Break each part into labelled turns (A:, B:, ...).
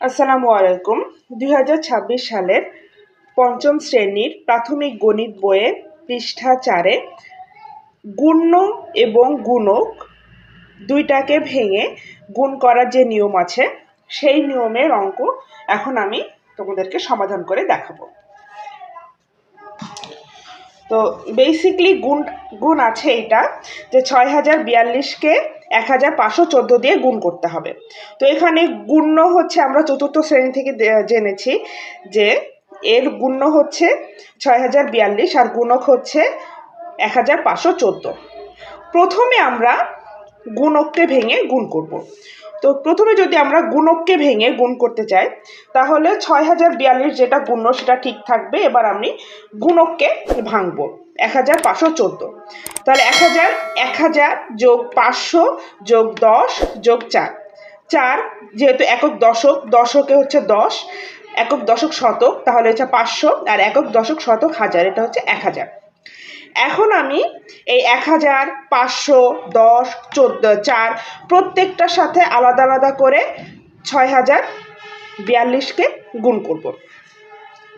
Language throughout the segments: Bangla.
A: আসসালামু আলাইকুম। 2026 সালের পঞ্চম শ্রেণীর প্রাথমিক গণিত বইয়ে পৃষ্ঠা 4-এ গুণ্য এবং গুণক দুইটাকে ভেঙে গুণ করার যে নিয়ম আছে সেই নিয়মের অঙ্ক এখন আমি তোমাদেরকে সমাধান করে দেখাবো। তো বেসিকলি গুণ আছে এটা যে 6042কে 1514 দিয়ে গুণ করতে হবে। তো এখানে গুণ্য হচ্ছে আমরা চতুর্থ শ্রেণী থেকে জেনেছি যে এর গুণ্য হচ্ছে 6042 আর গুণক হচ্ছে 1514। প্রথমে আমরা গুণককে ভেঙে গুণ করব। তো প্রথমে যদি আমরা গুণককে ভেঙে গুণ করতে চাই তাহলে 6042 যেটা গুণ্য সেটা ঠিক থাকবে। এবার আমি গুণককে ভাঙবো 1514। তাহলে 1000 যোগ 500 যোগ 10 যোগ 4 যেহেতু একক দশক, দশকে হচ্ছে 10, একক দশক শতক, তাহলে হচ্ছে 500, আর একক দশক শতক হাজার, এটা হচ্ছে 1000। এখন আমি এই 1000, 500, 10, 14, 4 প্রত্যেকটার সাথে আলাদা আলাদা করে 6042কে গুণ করব।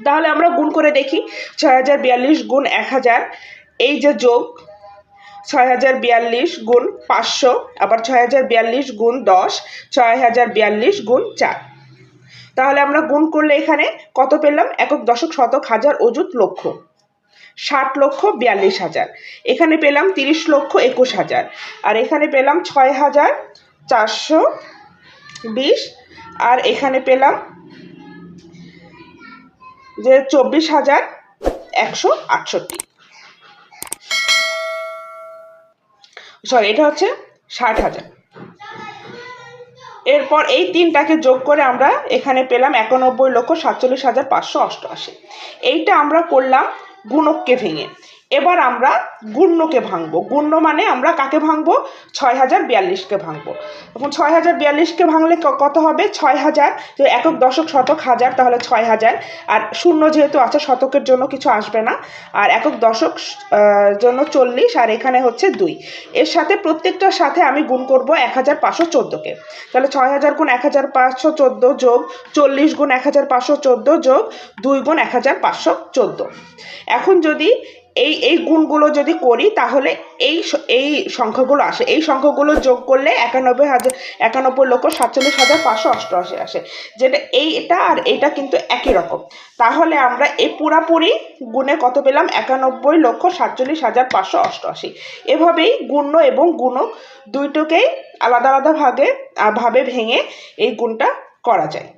A: তাহলে আমরা গুণ করে দেখি। 6042 গুণ 1000, এই যে যোগ 6042 গুণ 500, আবার 6042 গুণ 10, 6042 গুণ 4। তাহলে আমরা গুণ করলে এখানে কত পেলাম? একক দশক শতক হাজার অযুত লক্ষ, 60,42,000। এখানে পেলাম 30,21,000, আর এখানে পেলাম 6,420, আর এখানে পেলাম যে 24,168। সরি, এটা হচ্ছে 60,000। এরপর এই তিনটাকে যোগ করে আমরা এখানে পেলাম 91,47,588। এইটা আমরা করলাম গুণককে ভেঙে। এবার আমরা গুণ্যকে ভাঙবো। গুণ্য মানে আমরা কাকে ভাঙবো? 6042কে ভাঙবো। তখন 6042কে ভাঙলে কত হবে? 6000, যে একক দশক শতক হাজার, তাহলে 6000, আর শূন্য যেহেতু আছে শতকের জন্য কিছু আসবে না, আর একক দশক জন্য 40, আর এখানে হচ্ছে 2। এর সাথে প্রত্যেকটার সাথে আমি গুণ করব 1514কে। তাহলে 6000 গুণ 1514 যোগ 40 গুণ 1514 যোগ 2 গুণ 1514। এখন যদি এই গুণগুলো যদি করি তাহলে এই সংখ্যাগুলো আসে। এই সংখ্যাগুলো যোগ করলে 91,47,588 আসে, যেটা এইটা আর এইটা কিন্তু একই রকম। তাহলে আমরা এই পুরাপুরি গুণে কত পেলাম? 91,47,588। এভাবেই গুণ্য এবং গুণক দুইটাকেই আলাদা আলাদা ভাবে ভেঙে এই গুণটা করা যায়।